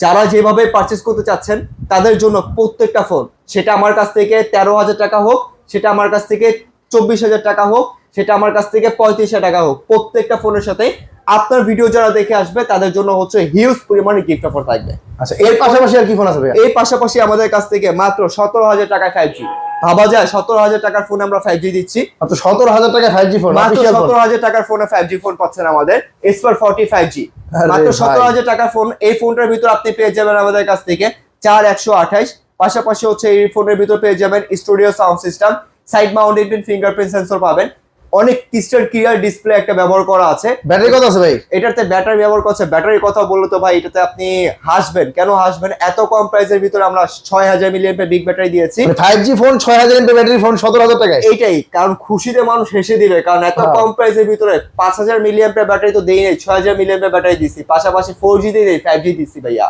[SPEAKER 1] যারা যেভাবে পারচেজ করতে চাচ্ছেন তাদের জন্য প্রত্যেকটা ফোন, সেটা আমার কাছ থেকে 13,000 টাকা হোক, সেটা আমার কাছ থেকে 24,000 টাকা হোক, সেটা আমার কাছ থেকে 35,000 টাকা হোক, প্রত্যেকটা ফোনের সাথে আপনার ভিডিও যারা দেখে আসবে তাদের জন্য হচ্ছে হিউজ পরিমাণে গিফট অফার থাকবে।
[SPEAKER 2] আচ্ছা এর পাশাপাশি আর কি ফোন আছে ভাই?
[SPEAKER 1] এই পাশাপাশি আমাদের কাছ থেকে মাত্র 17,000 টাকায় 5G, ভাবা যায় 17,000 টাকার ফোনে আমরা 5G দিচ্ছি।
[SPEAKER 2] মাত্র 17,000 টাকায় 5G ফোন,
[SPEAKER 1] মাত্র 17,000 টাকার ফোনে 5G ফোন পাচ্ছেন আমাদের এসপার 40 5G। মাত্র 17,000 টাকার ফোন। এই ফোনটার ভিতর আপনি পেয়ে যাবেন আমাদের কাছ থেকে 4128। পাশাপাশি হচ্ছে এই ফোনের ভিতর পেয়ে যাবেন studio sound system, side mounted fingerprint sensor পাবেন, অনেক ক্রিস্টাল ক্লিয়ার ডিসপ্লে একটা ব্যবহার করা আছে।
[SPEAKER 2] ব্যাটারি কত আছে ভাই?
[SPEAKER 1] এটাতে ব্যাটারি ব্যবহার করছে, ব্যাটারির কথা বললো তো ভাই এটাতে আপনি হাসবেন। কেন হাসবেন? এত কম প্রাইসের ভিতরে আমরা 6000 মিলিঅ্যাম্পিয়ার বিগ ব্যাটারি দিয়েছি।
[SPEAKER 2] 5G phone 6000 MP battery phone 17,000 টাকায়।
[SPEAKER 1] এইটাই কারণ খুশিতে মানুষ হেসে দিবে, কারণ এত কম প্রাইসের ভিতরে 5000 মিলিঅ্যাম্পিয়ার ব্যাটারি তো দেই নাই, 6000 মিলিঅ্যাম্পিয়ার ব্যাটারি দিছি, পাশাপাশি 4G দিয়ে দেই, 5G দিছি ভাইয়া।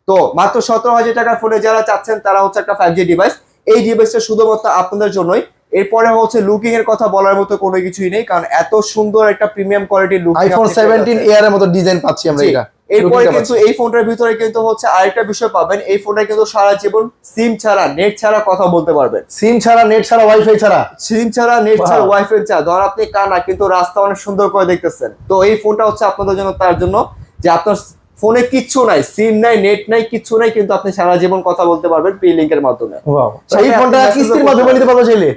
[SPEAKER 1] তো মাত্র 17,000 টাকার ফোনে যারা চাচ্ছেন তারা হচ্ছে একটা 5G ডিভাইস। এই ডিভাইসটা শুধুমাত্র আপনাদের জন্যই। এরপরে হচ্ছে লুকিং এর কথা বলার মতো কোনো কিছুই নেই, কারণ এত সুন্দর একটা প্রিমিয়াম কোয়ালিটির লুকিং
[SPEAKER 2] আইফোন 17 এয়ার এর মতো ডিজাইন পাচ্ছি আমরা। এটা
[SPEAKER 1] এরপরে কিন্তু এই ফোনটার ভিতরে কিন্তু হচ্ছে আরেকটা বিষয় পাবেন, এই ফোনটা কিন্তু সারা জীবন সিম ছাড়া নেট ছাড়া কথা বলতে পারবেন।
[SPEAKER 2] সিম ছাড়া নেট ছাড়া ওয়াইফাই ছাড়া,
[SPEAKER 1] সিম ছাড়া নেট ছাড়া ওয়াইফাই ছাড়া। ধর আপনি কানা কিন্তু রাস্তা অনেক সুন্দর করে দেখতেছেন, তো এই ফোনটা হচ্ছে আপনাদের জন্য, তার জন্য যে আপনার ফোনে কিচ্ছু নাই, সিম নাই, নেট নাই, কিচ্ছু নাই, কিন্তু আপনি সারা জীবন কথা বলতে পারবেন পি লিংকের মাধ্যমে।
[SPEAKER 2] এই ফোনটা কিস্তির মাধ্যমে নিতে পারবো চাইলে?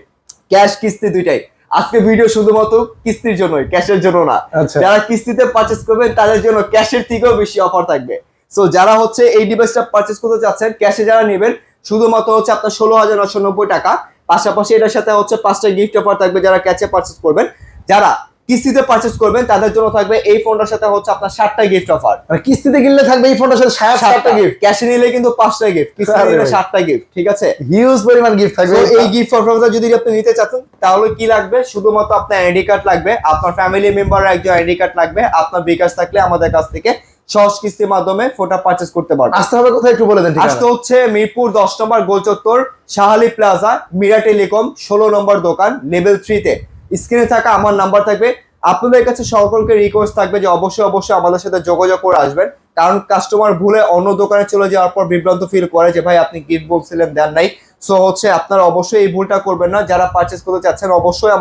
[SPEAKER 1] ক্যাশ কিস্তি দুইটাই। আজকে ভিডিও শুধুমাত্র কিস্তির জন্যই, ক্যাশের জন্য না। যারা কিস্তিতে পারচেজ করবেন তাদের জন্য ক্যাশের থেকেও বেশি অফার থাকবে। সো যারা হচ্ছে এই ডিভাইসটা পারচেজ করতে চাচ্ছেন ক্যাশে যারা নেবেন শুধুমাত্র হচ্ছে আপনার 16,990 টাকা। পাশাপাশি এটার সাথে হচ্ছে 5টা গিফট অফার থাকবে যারা ক্যাশে পারচেজ করবেন। যারা কিস্তিতে পারচেজ করবেন তাদের জন্য থাকবে এই ফোনটার সাথে হচ্ছে আপনার 7টা গিফট অফার।
[SPEAKER 2] মানে কিস্তিতে কিনলে থাকবে এই ফোনটার সাথে 7টা গিফট,
[SPEAKER 1] ক্যাশে নিলে কিন্তু 5টা গিফট, কিস্তিতে নিলে 7টা গিফট, ঠিক আছে?
[SPEAKER 2] হিউজ পরিমাণ গিফট থাকবে।
[SPEAKER 1] তো এই গিফট অফারটা যদি আপনি নিতে চাচ্ছেন তাহলে কি লাগবে, শুধুমাত্র আপনার আইডি কার্ড লাগবে, আপনার ফ্যামিলি মেম্বারের একজন আইডি কার্ড লাগবে, আপনার বিকাশ থাকলে আমাদের কাছ থেকে সহজ কিস্তির মাধ্যমে ফোনটা পারচেজ করতে পারবেন।
[SPEAKER 2] আসতে হবে কোথায় একটু বলে দেন।
[SPEAKER 1] আসতে হচ্ছে মিরপুর 10 নম্বর গোল চত্বর, শাহালি প্লাজা, মীরা টেলিকম 16 নম্বর দোকান, লেভেল 3 তে। স্ক্রিনে থাকা আমার নাম্বার থাকবে। আপনাদের কাছে সকলকে রিকোয়েস্ট থাকবে যে অবশ্যই আমাদের সাথে যোগাযোগ করে আসবেন, কারণ কাস্টমার ভুলে অন্য দোকানে চলে যাওয়ার পর বিভ্রান্ত ফিল করে যে ভাই আপনি গিফট বলছিলেন দেন নাই। সো হচ্ছে আপনারা অবশ্যই এই ভুলটা করবেন না, যারা পারচেজ করতে চাচ্ছেন অবশ্যই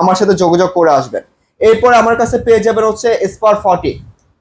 [SPEAKER 1] আমার সাথে যোগাযোগ করে আসবেন। এরপর আমার কাছে পেয়ে যাবেন হচ্ছে স্পার্ক 40।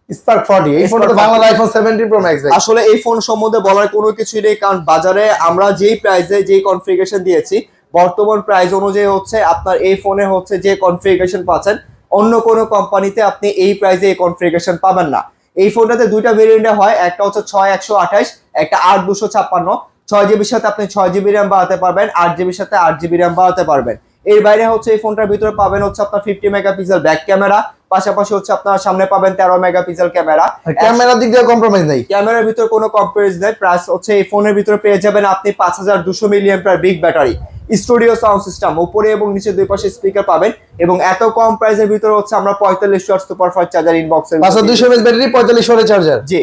[SPEAKER 2] স্পার্ক 40 এই ফোনটা তো বাংলা আইফোন 17 প্রো ম্যাক্স।
[SPEAKER 1] আসলে এই ফোন সম্বন্ধে বলার কোনো কিছুই নেই, কারণ বাজারে আমরা যেই প্রাইসে যেই কনফিগারেশন দিয়েছি বর্তমান প্রাইস অনুযায়ী হচ্ছে আপনার এই ফোনে হচ্ছে যে কনফিগারেশন পাচ্ছেন অন্য কোনো কোম্পানিতে আপনি এই প্রাইসে এই কনফিগারেশন পাবেন না। এই ফোনটাতে দুইটা ভেরিয়েন্টে হয়, একটা হচ্ছে 6128, একটা 8256। 6GB সাথে আপনি 6GB র্যাম বাড়াতে পারবেন, 8GB সাথে 8GB র্যাম বাড়াতে পারবেন। এর বাইরে হচ্ছে এই ফোনটার ভিতরে পাবেন হচ্ছে আপনার 50 মেগাপিক্সেল ব্যাক ক্যামেরা, পাশাপাশি হচ্ছে আপনার সামনে পাবেন 13 মেগাপিক্সেল ক্যামেরা।
[SPEAKER 2] ক্যামেরার দিক দিয়ে কম্প্রোমাইজ নেই,
[SPEAKER 1] ক্যামেরার ভিতরে কোনো কম্প্রোমাইজ নেই। প্লাস হচ্ছে এই ফোনের ভিতরে পেয়ে যাবেন আপনি 5200 milliampere big battery, studio sound system, উপরে এবং নিচে দুই পাশে স্পিকার পাবেন, এবং এত কম প্রাইসের ভিতরে হচ্ছে আমরা 45 ওয়াট সুপারফাস্ট চার্জার ইনবক্সের
[SPEAKER 2] 5200 mAh ব্যাটারি 45 ওয়াটের চার্জার।
[SPEAKER 1] জি।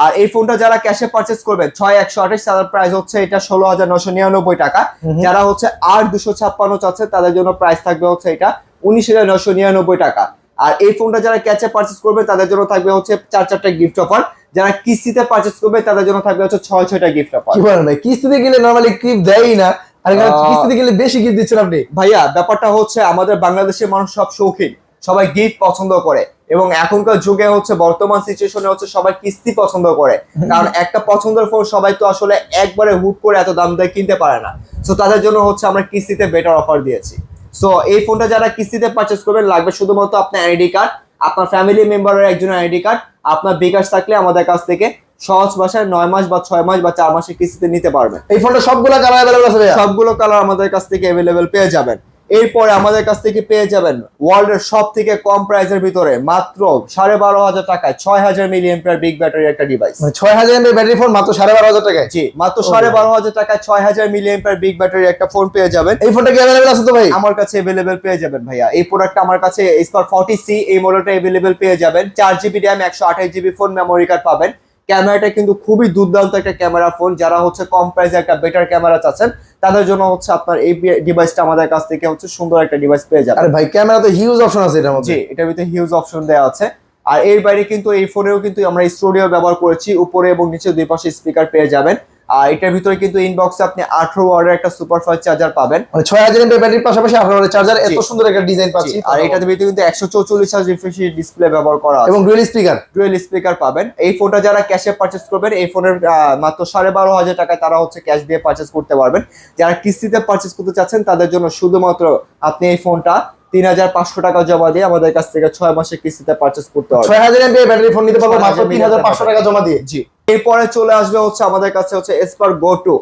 [SPEAKER 1] আর এই ফোনটা যারা ক্যাশে পারচেজ করবেন 6128, তাদের প্রাইস হচ্ছে এটা 16999 টাকা। যারা হচ্ছে 8256 চাচ্ছে তাদের জন্য প্রাইস থাকবে হচ্ছে এটা 19999 টাকা। আর এই ফোনটা যারা ক্যাশে পারচেজ করবে তাদের জন্য থাকবে হচ্ছে 4টা গিফট অফার। যারা কিস্তিতে পারচেজ করবে তাদের জন্য থাকবে হচ্ছে 6টা গিফট অফার।
[SPEAKER 2] কি বলেন ভাই, কিস্তিতে গেলে নরমালি গিফট দেয়ই না, আর এখানে কিস্তিতে গেলে বেশি গিফট দিচ্ছেন আপনি।
[SPEAKER 1] ভাইয়া ব্যাপারটা হচ্ছে আমাদের বাংলাদেশের মানুষ সব শৌখিন, সবাই গিফট পছন্দ করে, এবং এখনকার যুগে হচ্ছে বর্তমান সিচুয়েশনে হচ্ছে সবাই কিস্তি পছন্দ করে, কারণ একটা পছন্দের ফোন সবাই তো আসলে একবারে হুট করে এত দাম দিয়ে কিনতে পারে না। সো তাদের জন্য হচ্ছে আমরা কিস্তিতে বেটার অফার দিয়েছি। সো এই ফোনটা যারা কিস্তিতে পারচেজ করবেন লাগবে শুধুমাত্র আপনার আইডি কার্ড, আপনার ফ্যামিলি মেম্বারের একজনের আইডি কার্ড, আপনার বিকাশ থাকলে আমাদের কাছ থেকে সহজ ভাষায় 9 মাস বা 6 মাস বা 4 মাসের কিস্তিতে নিতে পারবেন।
[SPEAKER 2] এই ফোনটা সবগুলো কালার अवेलेबल আছে ভাইয়া?
[SPEAKER 1] সবগুলো কালার আমাদের কাছ থেকে अवेलेबल পেয়ে যাবেন। এরপরে আমাদের কাছ থেকে পেয়ে যাবেন ওয়ার্ল্ডের সব থেকে কম প্রাইসের ভিতরে মাত্র 12500 টাকায় 6000 মিলিঅ্যাম্পিয়ার বিগ ব্যাটারি একটা ডিভাইস।
[SPEAKER 2] মানে 6000 mAh ব্যাটারি ফোন মাত্র 12500 টাকায়।
[SPEAKER 1] জি, মাত্র 12500 টাকায় 6000 মিলিঅ্যাম্পিয়ার বিগ ব্যাটারি একটা ফোন পেয়ে যাবেন।
[SPEAKER 2] এই ফোনটা কি अवेलेबल আছে তো ভাই?
[SPEAKER 1] আমার কাছে अवेलेबल পেয়ে যাবেন ভাইয়া। এই প্রোডাক্টটা আমার কাছে স্পার্ক 40C এই মডেলটা अवेलेबल পেয়ে যাবেন। 4GB RAM 128GB phone memory card পাবেন। ক্যামেরাটা কিন্তু খুবই দুর্দান্ত একটা ক্যামেরা ফোন, যারা হচ্ছে কম প্রাইসে একটা বেটার ক্যামেরা চাচ্ছেন তাদের জন্য হচ্ছে আপনার এই ডিভাইসটা আমাদের কাছ থেকে হচ্ছে সুন্দর একটা ডিভাইস পেয়ে যাবেন।
[SPEAKER 2] আরে ভাই ক্যামেরা তো হিউজ অপশন আছে এটার মধ্যে।
[SPEAKER 1] জি, এটার ভিতরে হিউজ অপশন দেওয়া আছে। আর এর বাইরে কিন্তু এই ফোনেও কিন্তু আমরা স্টুডিও ব্যবহার করেছি, উপরে এবং নিচে দুই পাশে স্পিকার পেয়ে যাবেন। আর এটার ভিতরে কিন্তু ইনবক্সে আপনি 18 ওয়াটের একটা সুপারফাস্ট চার্জার পাবেন,
[SPEAKER 2] মানে 6000 mAh ব্যাটারির পাশাপাশি 18 ওয়াটের চার্জার, এত সুন্দর একটা ডিজাইন পাচ্ছি।
[SPEAKER 1] আর এটার ভিতরে কিন্তু 144 হার্জ রিফ্রেশ ডিসপ্লে ব্যবহার করা আছে
[SPEAKER 2] এবং ডুয়াল স্পিকার
[SPEAKER 1] পাবেন। এই ফোনটা যারা ক্যাশে পারচেজ করবেন এই ফোনের মাত্র 12500 টাকায় তারা হচ্ছে ক্যাশ দিয়ে পারচেজ করতে পারবেন। যারা কিস্তিতে পারচেজ করতে চাচ্ছেন তাদের জন্য শুধুমাত্র আপনি এই ফোনটা 3500 টাকা জমা দিয়ে আমাদের কাছ থেকে 6 মাসের কিস্তিতে পারচেজ করতে পারবেন।
[SPEAKER 2] 6000 mAh ব্যাটারি ফোন নিতে পারবো মাত্র 3500 টাকা জমা দিয়ে।
[SPEAKER 1] জি। এরপরে চলে আসবে হচ্ছে আমাদের কাছে হচ্ছে স্পার্ক গো 2।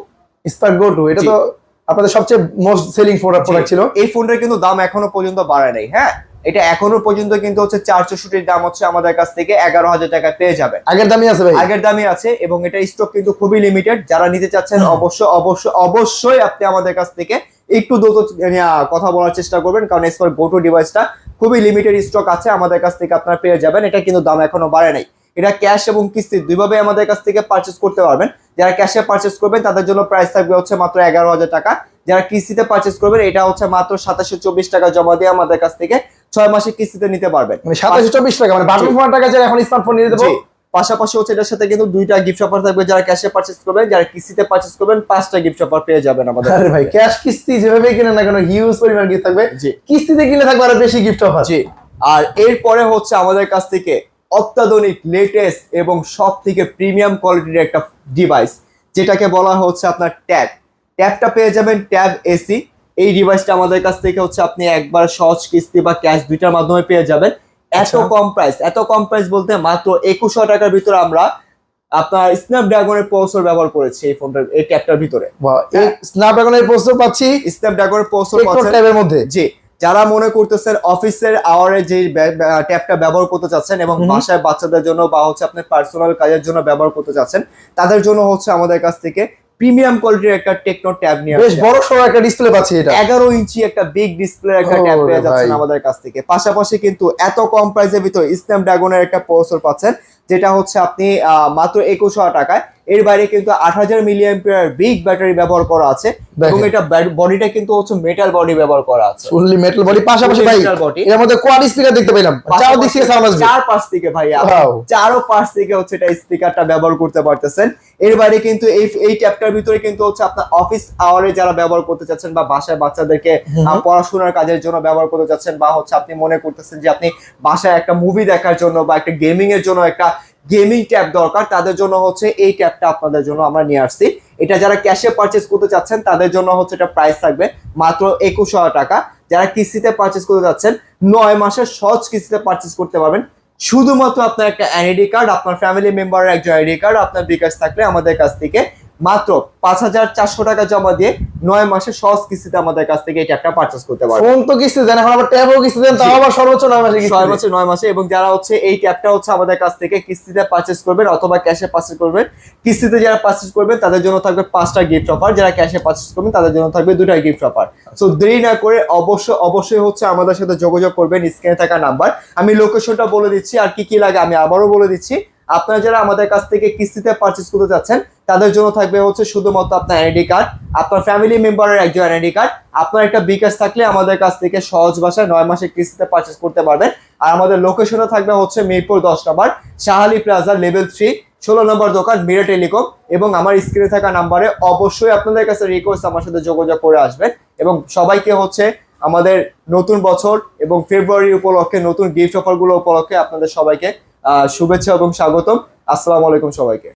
[SPEAKER 2] স্পার্ক গো 2 এটা তো আপনাদের সবচেয়ে মোস্ট সেলিং প্রোডাক্ট ছিল।
[SPEAKER 1] এই ফোনটার কিন্তু দাম এখনো পর্যন্ত বাড়ে নাই। হ্যাঁ, এটা এখনো পর্যন্ত কিন্তু হচ্ছে 464 দাম হচ্ছে আমাদের কাছ থেকে 11000 টাকা পেয়ে যাবেন।
[SPEAKER 2] আগের দামই আছে ভাই? আগের
[SPEAKER 1] দামই আছে, এবং এটা স্টক কিন্তু খুবই লিমিটেড। যারা নিতে চাচ্ছেন অবশ্যই আপনি আমাদের কাছ থেকে একটু দ্রুত কথা বলার চেষ্টা করবেন, কারণ স্পার্ক গো 2 ডিভাইসটা খুবই লিমিটেড স্টক আছে, আমাদের কাছ থেকে আপনারা পেয়ে যাবেন। এটা কিন্তু দাম এখনো বাড়ে নাই। এটা ক্যাশ এবং কিস্তি দুইভাবে আমাদের কাছ থেকে পারচেজ করতে পারবেন। যারা ক্যাশে পারচেজ করবেন তাদের জন্য প্রাইস থাকবে হচ্ছে মাত্র 11000 টাকা। যারা কিস্তিতে পারচেজ করবেন এটা হচ্ছে মাত্র 2724 টাকা জমা দিয়ে আমাদের কাছ থেকে 6 মাসের কিস্তিতে নিতে পারবেন।
[SPEAKER 2] মানে 2724 টাকা, মানে বাটন ফোন টাকা যারা এখন স্মার্টফোন নিয়ে দেবো।
[SPEAKER 1] পাশাপাশি হচ্ছে এটার সাথে কিন্তু দুইটা গিফট অফার থাকবে। যারা ক্যাশে পারচেজ করবেন, যারা কিস্তিতে পারচেজ করবেন 5টা গিফট অফার পেয়ে যাবেন আমাদের।
[SPEAKER 2] আরে ভাই ক্যাশ কিস্তি যেভাবে কিনেন না কেন হিউজ পরিমাণ গিফট থাকবে। কিস্তিতে কিনলে থাকবে আরো বেশি গিফট অফার।
[SPEAKER 1] জি। আর এরপরে হচ্ছে আমাদের কাছ থেকে অত্যাধুনিক লেটেস্ট এবং সব থেকে প্রিমিয়াম কোয়ালিটির একটা ডিভাইস, যেটাকে বলা হচ্ছে আপনার ট্যাবটা পেয়ে যাবেন, ট্যাব এসি। এই ডিভাইসটা আমাদের কাছ থেকে হচ্ছে আপনি একবার সহজ কিস্তি বা ক্যাশ দুইটার মাধ্যমে পেয়ে যাবেন। এত কম প্রাইস বলতে মাত্র 2100 টাকার ভিতরে আমরা আপনার স্ন্যাপড্রাগনের প্রসেসর ব্যবহার করেছি এই ফোনটার, এই ট্যাবটার ভিতরে।
[SPEAKER 2] স্ন্যাপড্রাগনের প্রসেসর পাচ্ছি,
[SPEAKER 1] স্ন্যাপড্রাগনের প্রসেসর
[SPEAKER 2] ট্যাবের মধ্যে।
[SPEAKER 1] জি, যারা মনে করতেছেন অফিসের আওয়ারে যে ট্যাবটা ব্যবহার করতে চাচ্ছেন এবং বাসায় বাচ্চাদের জন্য বা হচ্ছে আপনার পার্সোনাল কাজের জন্য ব্যবহার করতে চাচ্ছেন, তাদের জন্য হচ্ছে আমাদের কাছ থেকে প্রিমিয়াম কোয়ালিটির একটা টেকনো ট্যাব নিয়ে
[SPEAKER 2] বেশ বড় সড়ো একটা ডিসপ্লে পাচ্ছি এটা।
[SPEAKER 1] 11 ইঞ্চি একটা বিগ ডিসপ্লে একটা ট্যাব পেয়ে যাচ্ছেন আমাদের কাছ থেকে। পাশাপাশি কিন্তু এত কম প্রাইসের ভিতর স্ন্যাপড্রাগনের একটা প্রসেসর পাচ্ছেন, যেটা হচ্ছে আপনি মাত্র 21,000 টাকায়। এর বাইরে কিন্তু 8000 মিলিঅ্যাম্পিয়ার বিগ ব্যাটারি ব্যবহার করা আছে এবং এটা বডিটা কিন্তু হচ্ছে মেটাল বডি ব্যবহার করা আছে,
[SPEAKER 2] ফুললি মেটাল বডি। পাশাপাশি ভাই এর মধ্যে কোয়াড স্পিকার দেখতে পেলাম, চার দিক থেকে সাউন্ড আসবে,
[SPEAKER 1] চার পাশ থেকে ভাই চারো পাশ থেকে হচ্ছে এটা স্পিকারটা ব্যবহার করতে পারতেছেন। এর বাইরে কিন্তু এই ট্যাবটার ভিতরে কিন্তু হচ্ছে আপনার অফিস আওয়ারে যারা ব্যবহার করতে চাচ্ছেন বা বাসায় বাচ্চাদেরকে পড়াশোনার কাজের জন্য ব্যবহার করতে চাচ্ছেন, বা হচ্ছে আপনি মনে করতেছেন যে আপনি বাসায় একটা মুভি দেখার জন্য বা একটা গেমিং এর জন্য একটা গেমিং ট্যাব দরকার, তাদের জন্য হচ্ছে এই ট্যাবটা আপনাদের জন্য আমরা নিয়ে আসছি। এটা যারা ক্যাশে পারচেজ করতে চাচ্ছেন তাদের জন্য হচ্ছে এটা প্রাইস থাকবে মাত্র 21,000 টাকা। যারা কিস্তিতে পারচেজ করতে যাচ্ছেন 9 মাসের সহজ কিস্তিতে পারচেজ করতে পারবেন। শুধুমাত্র আপনার একটা এনআইডি কার্ড, আপনার ফ্যামিলি মেম্বারের একজন আইডি কার্ড, আপনার বিকাশ থাকলে আমাদের কাছ থেকে মাত্র 5,400 টাকা জমা দিয়ে 9 মাসের সহজ কিস্তিতে আমাদের কাছ থেকে এই ট্যাবটা পারচেজ করতে পারবেন।
[SPEAKER 2] ফোন তো কিস্তি দেন, এখন আবার ট্যাবও কিস্তি দেন, তাও আবার সর্বোচ্চ 9 মাসে কিস্তি।
[SPEAKER 1] 9 মাসে। এবং যারা হচ্ছে এই ট্যাবটা হচ্ছে আমাদের কাছ থেকে কিস্তিতে পারচেজ করবেন অথবা ক্যাশে পারচেজ করবেন, কিস্তিতে যারা পারচেজ করবেন তাদের জন্য থাকবে 5টা গিফট অফার, যারা ক্যাশে পারচেজ করবেন তাদের জন্য থাকবে 2টা গিফট অফার। সো দেরি না করে অবশ্যই হচ্ছে আমাদের সাথে যোগাযোগ করবেন স্ক্রিনে থাকা নাম্বার। আমি লোকেশনটা বলে দিচ্ছি, আর কি কি লাগে আমি আবারও বলে দিচ্ছি। আপনারা যারা আমাদের কাছ থেকে কিস্তিতে পারচেজ করতে যাচ্ছেন তাদের জন্য থাকবে হচ্ছে শুধুমাত্র আপনার এনআইডি কার্ড, আপনার ফ্যামিলি মেম্বারের একজন এনআইডি কার্ড, আপনার একটা বিকাশ থাকলে আমাদের কাছ থেকে সহজ ভাষায় 9 মাসের কিস্তিতে পারচেজ করতে পারবেন। আর আমাদের লোকেশনে থাকবে হচ্ছে মিরপুর 10 নম্বর শাহালি প্লাজা লেভেল 3 16 নম্বর দোকান মিরা টেলিকম। এবং আমার স্ক্রিনে থাকা নাম্বারে অবশ্যই আপনাদের কাছে রিকোয়েস্ট আমার সাথে যোগাযোগ করে আসবেন। এবং সবাইকে হচ্ছে আমাদের নতুন বছর এবং ফেব্রুয়ারি উপলক্ষে নতুন গিফট অফার গুলো উপলক্ষে আপনাদের সবাইকে শুভেচ্ছা এবং স্বাগতম। আসসালামু আলাইকুম সবাইকে।